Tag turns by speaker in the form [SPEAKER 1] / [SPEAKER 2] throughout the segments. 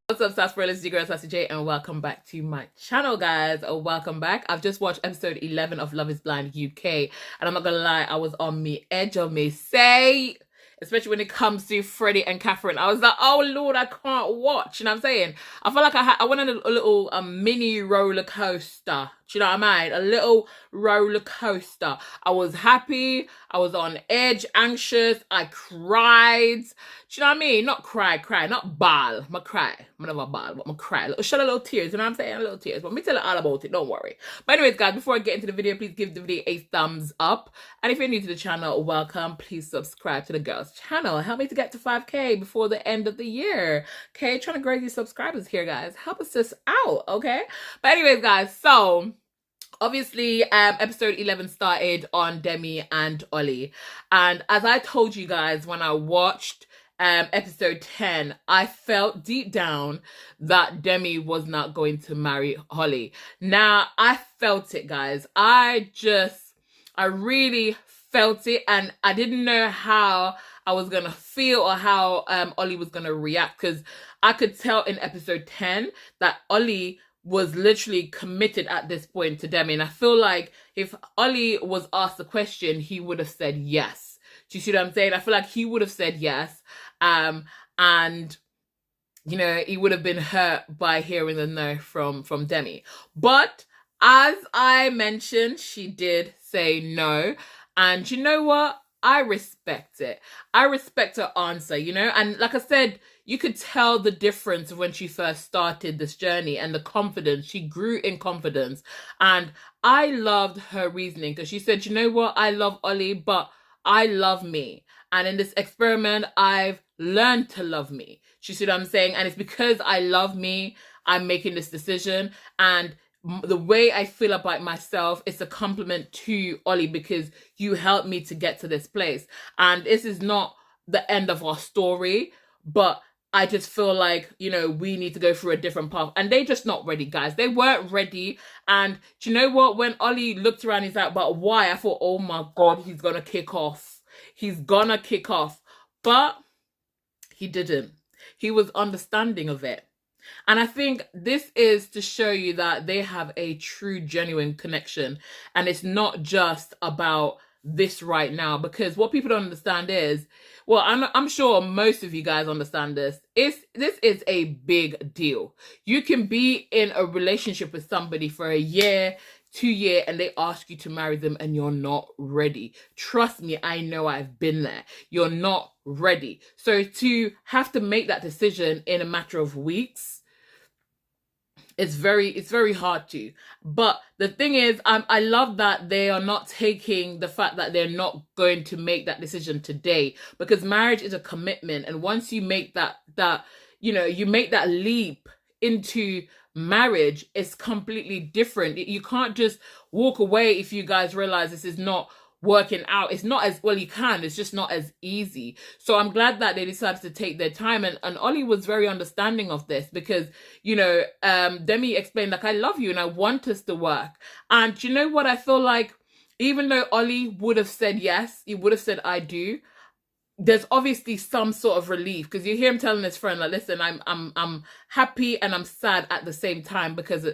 [SPEAKER 1] What's up, Sassy? It's your girl Sassy J, and welcome back to my channel, guys. Welcome back. I've just watched episode 11 of Love is Blind UK, and I'm not gonna lie, I was on me edge of me say, especially when it comes to Freddie and Catherine. I was like, oh Lord, I can't watch. You know what I'm saying? I felt like I went on a little mini roller coaster. Do you know what I mean? A little roller coaster. I was happy. I was on edge, anxious. I cried. Do you know what I mean? Not cry, not bawl. I'm cry. I'm never bawl, but I'm cry. Shed a little tears. You know what I'm saying? A little tears. But me tell you all about it. Don't worry. But anyways, guys, before I get into the video, please give the video a thumbs up. And if you're new to the channel, welcome. Please subscribe to the girls' channel. Help me to get to 5K before the end of the year. Okay? Trying to grow these subscribers here, guys. Help us just out. Okay? But anyways, guys, so obviously episode 11 started on Demi and Ollie, and as I told you guys when I watched episode 10, I felt deep down that Demi was not going to marry Ollie. Now I felt it, guys. I really felt it, and I didn't know how I was gonna feel or how Ollie was gonna react, because I could tell in episode 10 that Ollie was literally committed at this point to Demi. And I feel like if Ollie was asked the question, he would have said yes. Do you see what I'm saying? I feel like he would have said yes. And, you know, he would have been hurt by hearing the no from Demi. But as I mentioned, she did say no. And you know what? I respect it. I respect her answer, you know? And like I said, you could tell the difference when she first started this journey and the confidence. She grew in confidence. And I loved her reasoning, because she said, you know what? I love Ollie, but I love me. And in this experiment, I've learned to love me. You see what I'm saying? And it's because I love me, I'm making this decision. And the way I feel about myself is a compliment to Ollie, because you helped me to get to this place. And this is not the end of our story, but I just feel like, you know, we need to go through a different path. And they're just not ready, guys. They weren't ready. And do you know what? When Ollie looked around, he's like, but why? I thought, oh my God, he's going to kick off. He's going to kick off. But he didn't. He was understanding of it. And I think this is to show you that they have a true, genuine connection. And it's not just about this right now, because what people don't understand is, well, I'm sure most of you guys understand this. This is a big deal. You can be in a relationship with somebody for a year, 2 years, and they ask you to marry them and you're not ready. Trust me, I know, I've been there. You're not ready. So to have to make that decision in a matter of weeks, it's very hard to. But the thing is, I love that they are not taking the fact that they're not going to make that decision today, because marriage is a commitment. And once you make that you know, you make that leap into marriage, it's completely different. You can't just walk away if you guys realize this is not working out. It's not as well, you can, it's just not as easy. So I'm glad that they decided to take their time, and Ollie was very understanding of this, because, you know, Demi explained, like, I love you and I want us to work. And you know what? I feel like even though Ollie would have said yes, he would have said I do, there's obviously some sort of relief, because you hear him telling his friend, like, listen, I'm happy and I'm sad at the same time, because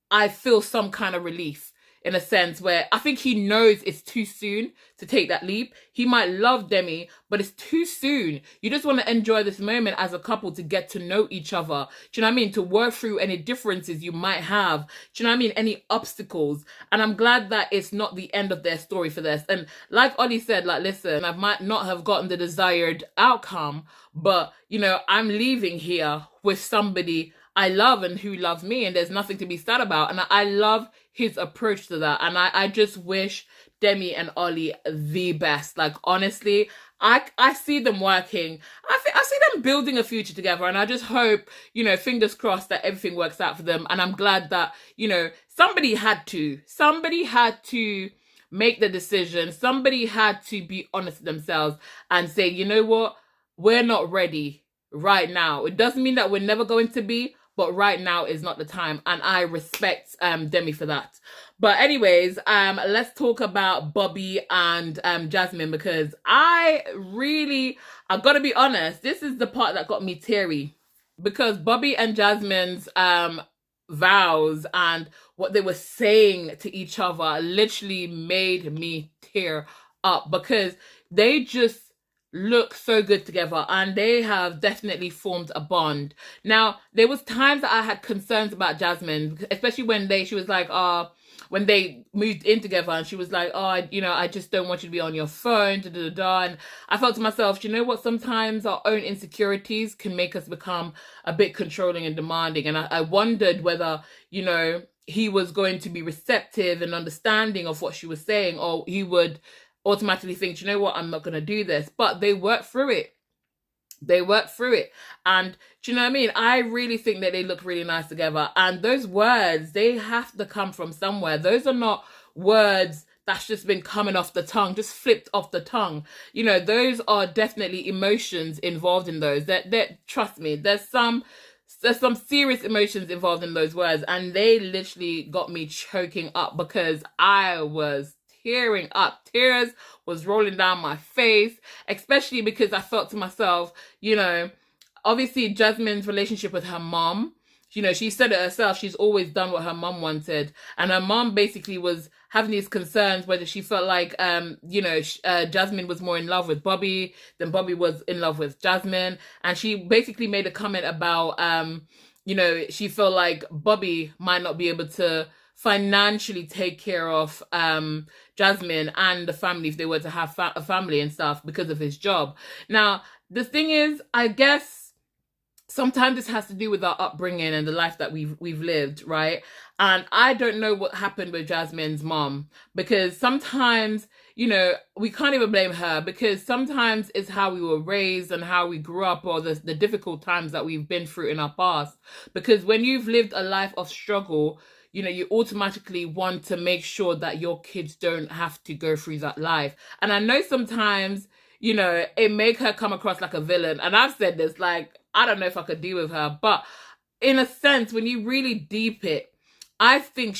[SPEAKER 1] I feel some kind of relief, in a sense where I think he knows it's too soon to take that leap. He might love Demi, but it's too soon. You just want to enjoy this moment as a couple, to get to know each other. Do you know what I mean? To work through any differences you might have. Do you know what I mean? Any obstacles. And I'm glad that it's not the end of their story for this. And like Ollie said, like, listen, I might not have gotten the desired outcome, but, you know, I'm leaving here with somebody I love and who loves me, and there's nothing to be sad about. And I love his approach to that. And I just wish Demi and Ollie the best. Like, honestly, I see them working. I see them building a future together. And I just hope, you know, fingers crossed, that everything works out for them. And I'm glad that, you know, somebody had to make the decision. Somebody had to be honest with themselves and say, you know what? We're not ready right now. It doesn't mean that we're never going to be, but right now is not the time. And I respect Demi for that. But anyways, let's talk about Bobby and Jasmine, because I've got to be honest, this is the part that got me teary. because Bobby and Jasmine's vows and what they were saying to each other literally made me tear up, because they just look so good together and they have definitely formed a bond. Now, there was times that I had concerns about Jasmine, especially when she was like, when they moved in together and she was like, I just don't want you to be on your phone, da, da, da, da. And I felt to myself, you know what, sometimes our own insecurities can make us become a bit controlling and demanding. And I wondered whether, he was going to be receptive and understanding of what she was saying, or he would automatically think, you know what, I'm not going to do this. But they worked through it. And do you know what I mean? I really think that they look really nice together. And those words, they have to come from somewhere. Those are not words that's just been coming off the tongue, just flipped off the tongue. Those are definitely emotions involved in those. That trust me, there's some serious emotions involved in those words. And they literally got me choking up, because I was tearing up. Tears was rolling down my face, especially because I thought to myself, obviously Jasmine's relationship with her mom, she said it herself, she's always done what her mom wanted. And her mom basically was having these concerns whether she felt like, Jasmine was more in love with Bobby than Bobby was in love with Jasmine. And she basically made a comment about, she felt like Bobby might not be able to financially take care of Jasmine and the family if they were to have a family and stuff because of his job. Now, the thing is, I guess sometimes this has to do with our upbringing and the life that we've lived, right? And I don't know what happened with Jasmine's mom, because sometimes, we can't even blame her, because sometimes it's how we were raised and how we grew up, or the difficult times that we've been through in our past. Because when you've lived a life of struggle, you automatically want to make sure that your kids don't have to go through that life. And I know sometimes, it make her come across like a villain. And I've said this, like, I don't know if I could deal with her. But in a sense, when you really deep it, I think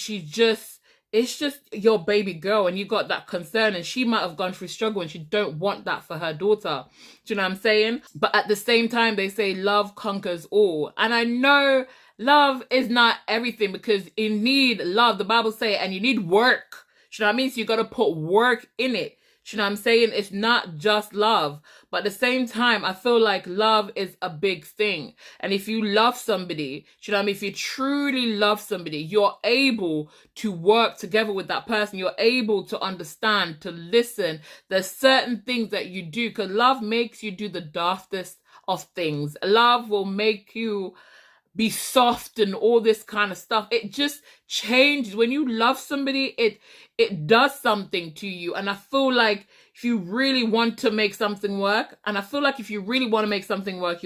[SPEAKER 1] it's just your baby girl, and you got that concern, and she might have gone through struggle, and she don't want that for her daughter. Do you know what I'm saying? But at the same time, they say love conquers all. And I know love is not everything, because you need love, the Bible say, and you need work. Do you know what I mean? So you got to put work in it. Do you know what I'm saying? It's not just love. But at the same time, I feel like love is a big thing. And if you love somebody, do you know what I mean? If you truly love somebody, you're able to work together with that person. You're able to understand, to listen. There's certain things that you do, because love makes you do the daftest of things. Love will make you be soft and all this kind of stuff. It just changes. When you love somebody, it does something to you. And I feel like if you really want to make something work, you'll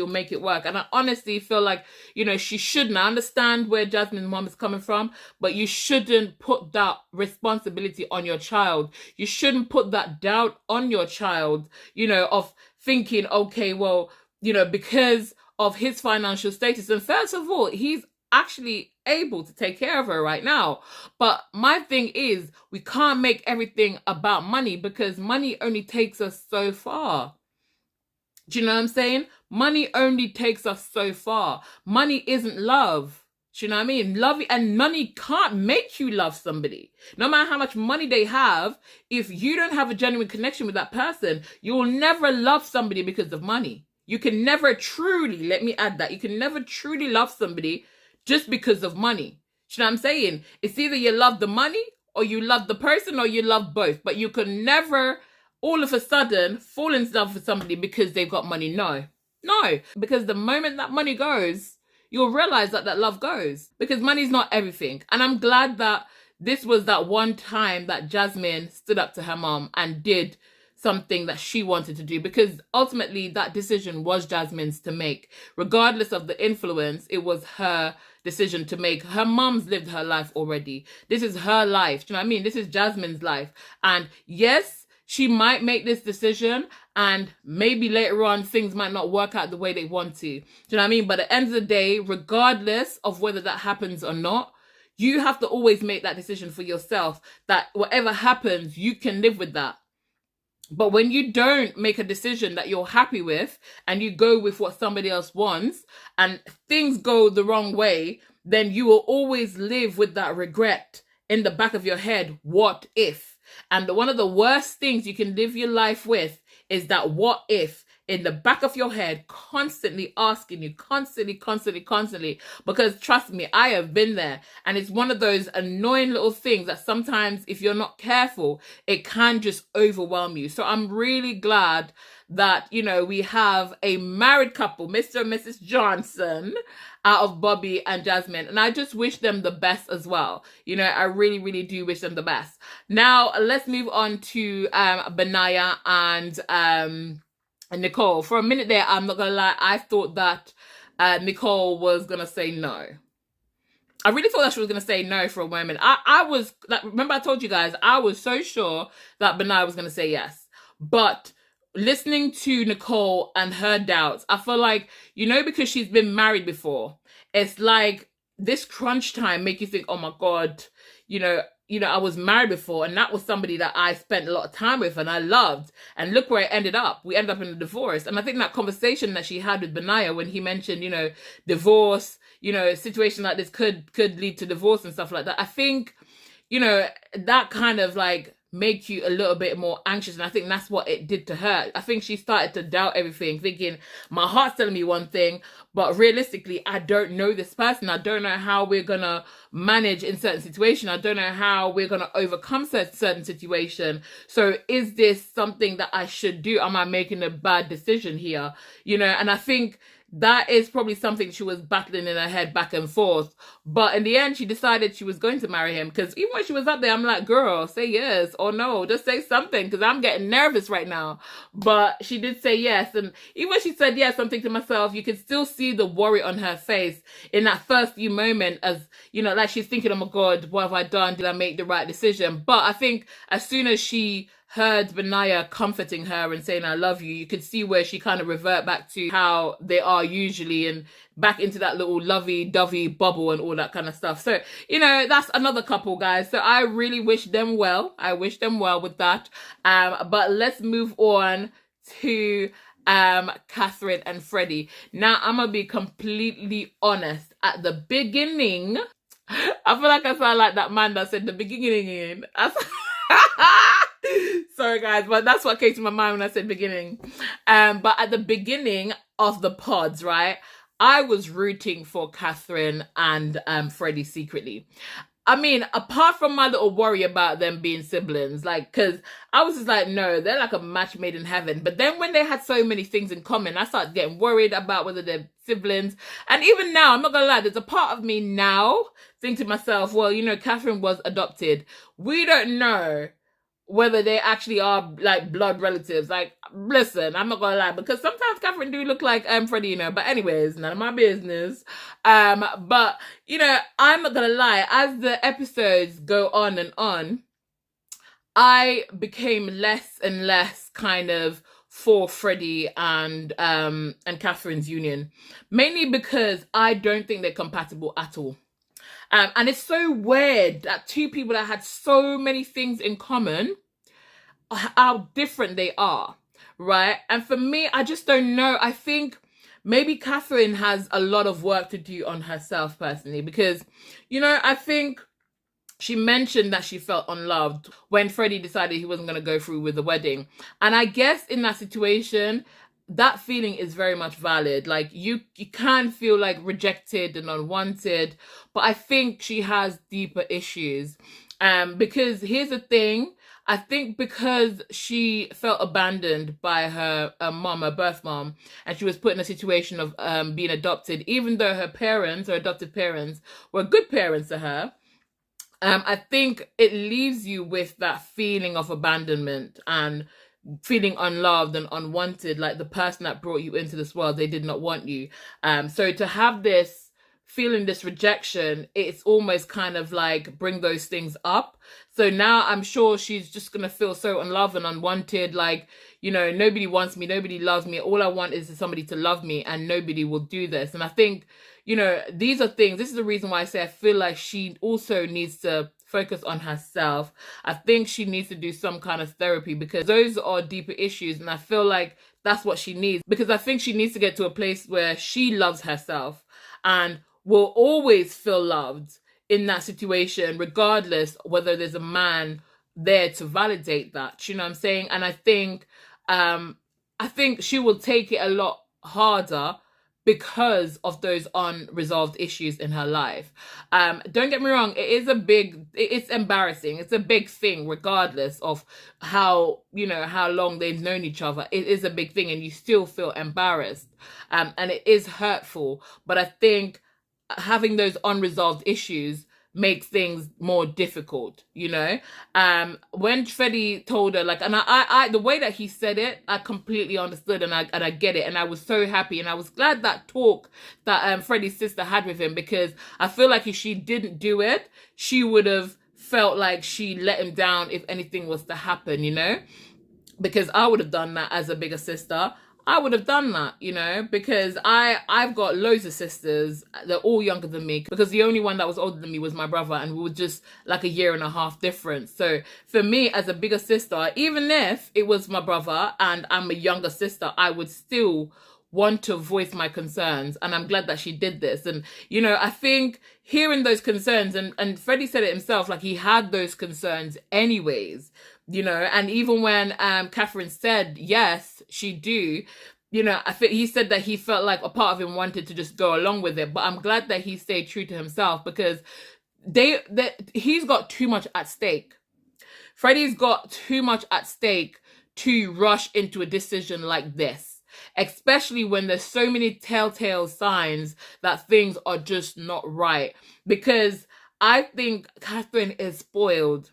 [SPEAKER 1] make it work. And I honestly feel like, she shouldn't. I understand where Jasmine's mom is coming from, but you shouldn't put that responsibility on your child. You shouldn't put that doubt on your child, of thinking, okay, well, because of his financial status. And first of all, he's actually able to take care of her right now. But my thing is, we can't make everything about money, because money only takes us so far. Do you know what I'm saying? Money only takes us so far. Money isn't love. Do you know what I mean? Love and money can't make you love somebody. No matter how much money they have, if you don't have a genuine connection with that person, you'll never love somebody because of money. You can never truly, let me add that, you can never truly love somebody just because of money. Do you know what I'm saying? It's either you love the money, or you love the person, or you love both. But you can never all of a sudden fall in love with somebody because they've got money. No. Because the moment that money goes, you'll realize that love goes. Because money's not everything. And I'm glad that this was that one time that Jasmine stood up to her mom and did something that she wanted to do, because ultimately that decision was Jasmine's to make. Regardless of the influence, it was her decision to make. Her mom's lived her life already. This is her life. Do you know what I mean? This is Jasmine's life. And yes, she might make this decision, and maybe later on things might not work out the way they want to. Do you know what I mean? But at the end of the day, regardless of whether that happens or not, you have to always make that decision for yourself, that whatever happens, you can live with that. But when you don't make a decision that you're happy with and you go with what somebody else wants and things go the wrong way, then you will always live with that regret in the back of your head. What if? And one of the worst things you can live your life with is that what if in the back of your head, constantly asking you, constantly. Because trust me, I have been there. And it's one of those annoying little things that sometimes, if you're not careful, it can just overwhelm you. So I'm really glad that, you know, we have a married couple, Mr. and Mrs. Johnson, out of Bobby and Jasmine. And I just wish them the best as well. You know, I really do wish them the best. Now, let's move on to Benaya and Nicole. For a minute there, I'm not gonna lie, I thought that Nicole was gonna say no. I really thought that she was gonna say no for a moment. I was like, remember I told you guys, I was so sure that Benaya was gonna say yes. But listening to Nicole and her doubts, I feel like, you know, because she's been married before, it's like this crunch time make you think, oh my God, you know, I was married before and that was somebody that I spent a lot of time with and I loved. And look where it ended up. We ended up in a divorce. And I think that conversation that she had with Benaya when he mentioned, you know, divorce, you know, a situation like this could lead to divorce and stuff like that. I think, you know, that kind of like make you a little bit more anxious. And I think that's what it did to her. I think she started to doubt everything, thinking my heart's telling me one thing, but realistically, I don't know this person. I don't know how we're going to manage in certain situations. I don't know how we're going to overcome certain situation. So is this something that I should do? Am I making a bad decision here? You know, and I think that is probably something she was battling in her head back and forth. But in the end, she decided she was going to marry him. Because even when she was up there, I'm like, girl, say yes or no. Just say something because I'm getting nervous right now. But she did say yes. And even when she said yes, I'm thinking to myself, you can still see the worry on her face in that first few moments as, you know, like she's thinking, oh my God, what have I done? Did I make the right decision? But I think as soon as she heard Benaya comforting her and saying, I love you, you could see where she kind of revert back to how they are usually and back into that little lovey-dovey bubble and all that kind of stuff. So, you know, that's another couple, guys. So I really wish them well. I wish them well with that. But let's move on to Catherine and Freddie. Now, I'm going to be completely honest. At the beginning, I feel like I sound like that man that said the beginning. Sorry guys, but that's what came to my mind when I said beginning. But at the beginning of the pods, right, I was rooting for Catherine and Freddie secretly. I mean, apart from my little worry about them being siblings, like, because I was just like, no, they're like a match made in heaven. But then when they had so many things in common, I started getting worried about whether they're siblings. And even now, I'm not gonna lie, there's a part of me now thinking to myself, well, you know, Catherine was adopted. We don't know whether they actually are like blood relatives. Like, listen, I'm not gonna lie, because sometimes Catherine do look like Freddie, you know, but anyways, none of my business. But you know, I'm not gonna lie, as the episodes go on and on, I became less and less kind of for Freddie and Catherine's union, mainly because I don't think they're compatible at all. And it's so weird that two people that had so many things in common, how different they are, right? And for me, I just don't know. I think maybe Catherine has a lot of work to do on herself personally, because, you know, I think she mentioned that she felt unloved when Freddie decided he wasn't going to go through with the wedding. And I guess in that situation, that feeling is very much valid. Like, you can feel like rejected and unwanted, but I think she has deeper issues. Because here's the thing, I think because she felt abandoned by her mom, her birth mom, and she was put in a situation of being adopted, even though her parents, her adopted parents, were good parents to her. I think it leaves you with that feeling of abandonment and feeling unloved and unwanted, like the person that brought you into this world, they did not want you. So to have this feeling, this rejection, it's almost kind of like bring those things up. So now I'm sure she's just gonna feel so unloved and unwanted, like, you know, nobody wants me, nobody loves me, all I want is somebody to love me, and nobody will do this. And I think, you know, these are things, this is the reason why I say I feel like she also needs to focus on herself. I think she needs to do some kind of therapy, because those are deeper issues, and I feel like that's what she needs, because I think she needs to get to a place where she loves herself and will always feel loved in that situation, regardless whether there's a man there to validate that. You know what I'm saying? And I think she will take it a lot harder because of those unresolved issues in her life. Don't get me wrong, it's embarrassing. It's a big thing, regardless of how long they've known each other. It is a big thing, and you still feel embarrassed. And it is hurtful. But I think having those unresolved issues makes things more difficult, when Freddie told her, like, and I the way that he said it, I completely understood, and I get it, and I was so happy, and I was glad that talk that Freddie's sister had with him, because I feel like if she didn't do it, she would have felt like she let him down if anything was to happen, because I would have done that as a bigger sister. I would have done that, because I've got loads of sisters. They're all younger than me, because the only one that was older than me was my brother, and we were just like a year and a half difference. So for me, as a bigger sister, even if it was my brother and I'm a younger sister, I would still want to voice my concerns, and I'm glad that she did this. And I think hearing those concerns, and Freddie said it himself, like, he had those concerns anyways, and even when Catherine said yes, she do, I think he said that he felt like a part of him wanted to just go along with it. But I'm glad that he stayed true to himself, because he's got too much at stake. Freddie's got too much at stake to rush into a decision like this, especially when there's so many telltale signs that things are just not right. Because I think Catherine is spoiled.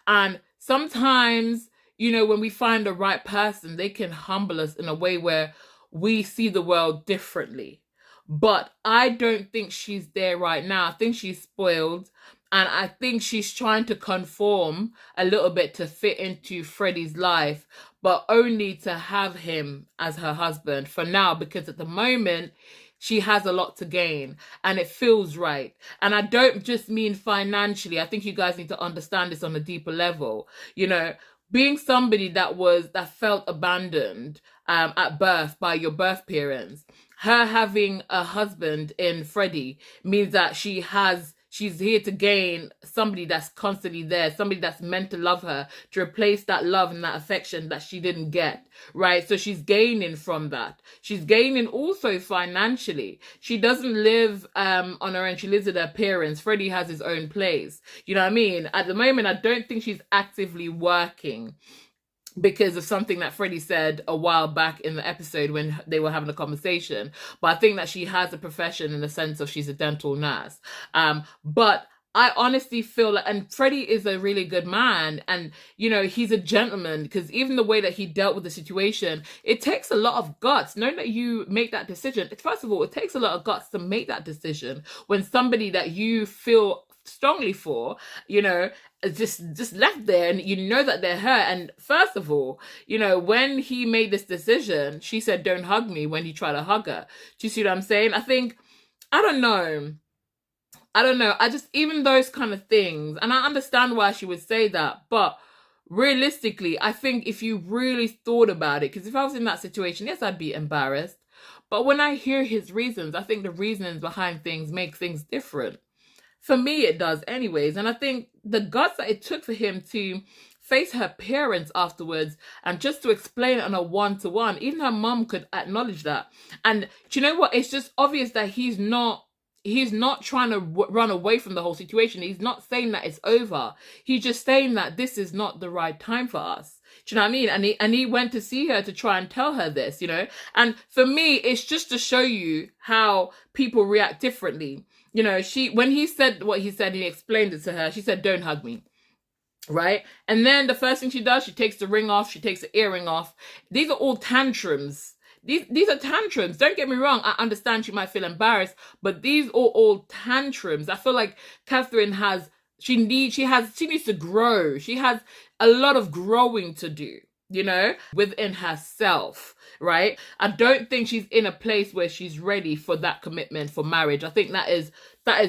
[SPEAKER 1] And sometimes, when we find the right person, they can humble us in a way where we see the world differently. But I don't think she's there right now. I think she's spoiled. And I think she's trying to conform a little bit to fit into Freddie's life, but only to have him as her husband for now, because at the moment, she has a lot to gain, and it feels right. And I don't just mean financially. I think you guys need to understand this on a deeper level. Being somebody that felt abandoned at birth by your birth parents, her having a husband in Freddie means that she's here to gain somebody that's constantly there, somebody that's meant to love her, to replace that love and that affection that she didn't get, right? So she's gaining from that. She's gaining also financially. She doesn't live on her own. She lives with her parents. Freddie has his own place. You know what I mean? At the moment, I don't think she's actively working, because of something that Freddie said a while back in the episode when they were having a conversation. But I think that she has a profession in the sense of she's a dental nurse. But I honestly feel like, and Freddie is a really good man, and he's a gentleman, because even the way that he dealt with the situation, it takes a lot of guts. Knowing that you make that decision, first of all, it takes a lot of guts to make that decision when somebody that you feel strongly for, just left there, and that they're her. And first of all, when he made this decision, she said, "Don't hug me," when he tried to hug her. Do you see what I'm saying? I don't know. I just, even those kind of things, and I understand why she would say that, but realistically, I think if you really thought about it, because if I was in that situation, yes, I'd be embarrassed. But when I hear his reasons, I think the reasons behind things make things different. For me, it does anyways. And I think the guts that it took for him to face her parents afterwards and just to explain it on a one-to-one, even her mum could acknowledge that. And do you know what? It's just obvious that he's not trying to run away from the whole situation. He's not saying that it's over. He's just saying that this is not the right time for us. Do you know what I mean? And he went to see her to try and tell her this, And for me, it's just to show you how people react differently. When he said what he said, he explained it to her. She said, "Don't hug me." Right? And then the first thing she does, she takes the ring off. She takes the earring off. These are all tantrums. These are tantrums. Don't get me wrong. I understand she might feel embarrassed, but these are all tantrums. I feel like Catherine she needs to grow. She has a lot of growing to do. you know, within herself, right? I don't think she's in a place where she's ready for that commitment for marriage. I think that is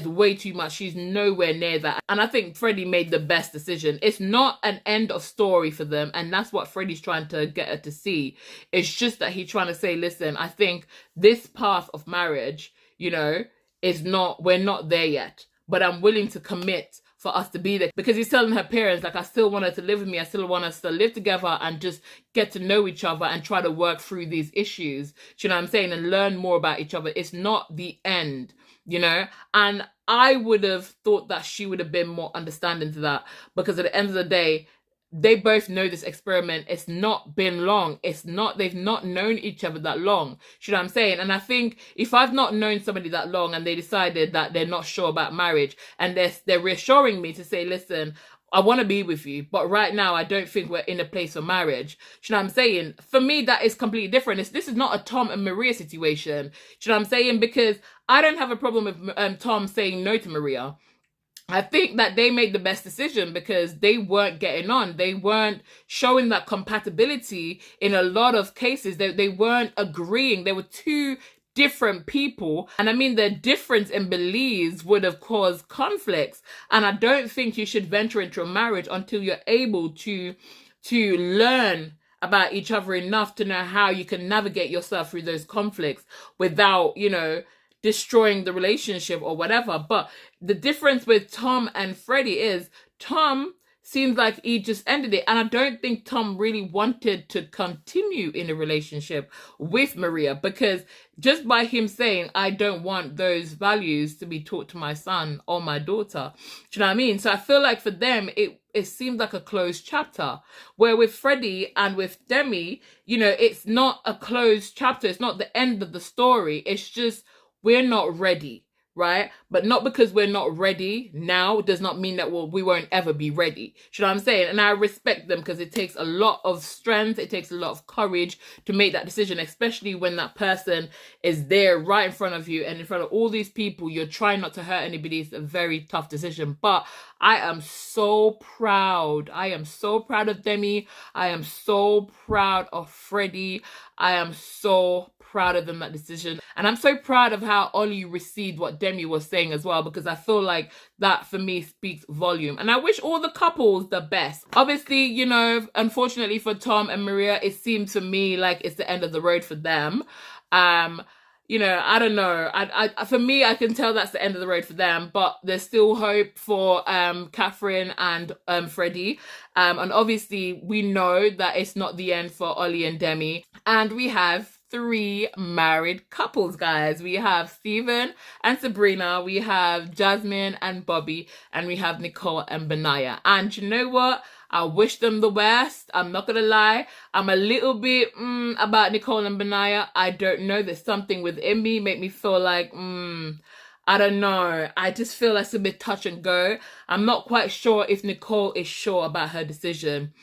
[SPEAKER 1] way too much. She's nowhere near that. And I think Freddie made the best decision. It's not an end of story for them. And that's what Freddie's trying to get her to see. It's just that he's trying to say, listen, I think this path of marriage, you know, we're not there yet. But I'm willing to commit for us to be there, because he's telling her parents, like, I still want her to live with me. I still want us to live together and just get to know each other and try to work through these issues. Do you know what I'm saying? And learn more about each other. It's not the end, you know? And I would have thought that she would have been more understanding to that, because at the end of the day, they both know this experiment. It's not been long. They've not known each other that long. You know what I'm saying? And I think if I've not known somebody that long and they decided that they're not sure about marriage, and they're reassuring me to say, listen, I want to be with you, but right now I don't think we're in a place for marriage. You know what I'm saying? For me, that is completely different. This is not a Tom and Maria situation. You know what I'm saying? Because I don't have a problem with Tom saying no to Maria. I think that they made the best decision because they weren't getting on. They weren't showing that compatibility in a lot of cases. They weren't agreeing. They were two different people. And I mean, the difference in beliefs would have caused conflicts. And I don't think you should venture into a marriage until you're able to learn about each other enough to know how you can navigate yourself through those conflicts without, you know, destroying the relationship or whatever. But the difference with Tom and Freddie is Tom seems like he just ended it. And I don't think Tom really wanted to continue in a relationship with Maria, because just by him saying, I don't want those values to be taught to my son or my daughter. Do you know what I mean? So I feel like for them, it seems like a closed chapter. Where with Freddie and with Demi, you know, it's not a closed chapter. It's not the end of the story. It's just, we're not ready, right? But not because we're not ready now does not mean that we won't ever be ready. You know what I'm saying? And I respect them, because it takes a lot of strength. It takes a lot of courage to make that decision, especially when that person is there right in front of you and in front of all these people. You're trying not to hurt anybody. It's a very tough decision. But I am so proud. I am so proud of Demi. I am so proud of Freddie. I am so proud of them, that decision. And I'm so proud of how Ollie received what Demi was saying as well, because I feel like that for me speaks volume. And I wish all the couples the best. Obviously, you know, unfortunately for Tom and Maria, it seems to me like it's the end of the road for them. You know, I don't know. For me, I can tell that's the end of the road for them, but there's still hope for Catherine and Freddie. And obviously, we know that it's not the end for Ollie and Demi. And we have 3 married couples, guys. We have Stephen and Sabrina, we have Jasmine and Bobby, and we have Nicole and Benaya. And you know what? I wish them the best. I'm not gonna lie. I'm a little bit about Nicole and Benaya. I don't know. There's something within me make me feel like I don't know. I just feel like it's a bit touch and go. I'm not quite sure if Nicole is sure about her decision.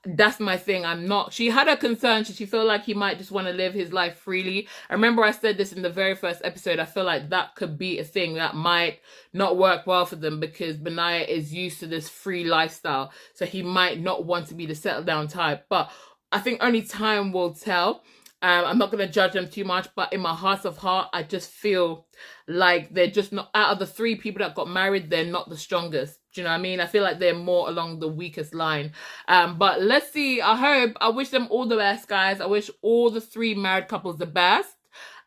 [SPEAKER 1] That's my thing. She had her concerns. She felt like he might just want to live his life freely. I remember I said this in the very first episode. I feel like that could be a thing that might not work well for them, because Benaya is used to this free lifestyle. So he might not want to be the settle down type. But I think only time will tell. I'm not going to judge them too much, but in my heart of heart, I just feel like they're just not, out of the 3 people that got married, they're not the strongest. Do you know what I mean? I feel like they're more along the weakest line. But let's see. I wish them all the best, guys. I wish all the 3 married couples the best.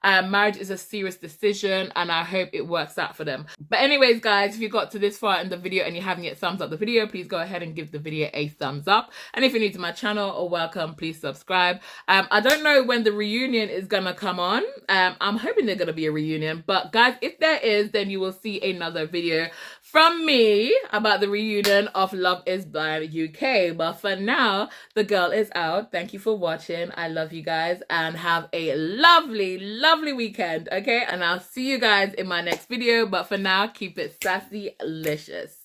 [SPEAKER 1] Marriage is a serious decision, and I hope it works out for them. But anyways, guys, if you got to this far in the video and you haven't yet thumbs up the video, please go ahead and give the video a thumbs up. And if you're new to my channel or welcome, please subscribe. I don't know when the reunion is gonna come on. I'm hoping there's gonna be a reunion, but guys, if there is, then you will see another video from me about the reunion of Love is Blind UK. But for now, the girl is out. Thank you for watching. I love you guys, and have a lovely weekend, okay? And I'll see you guys in my next video. But for now, keep it sassy-licious.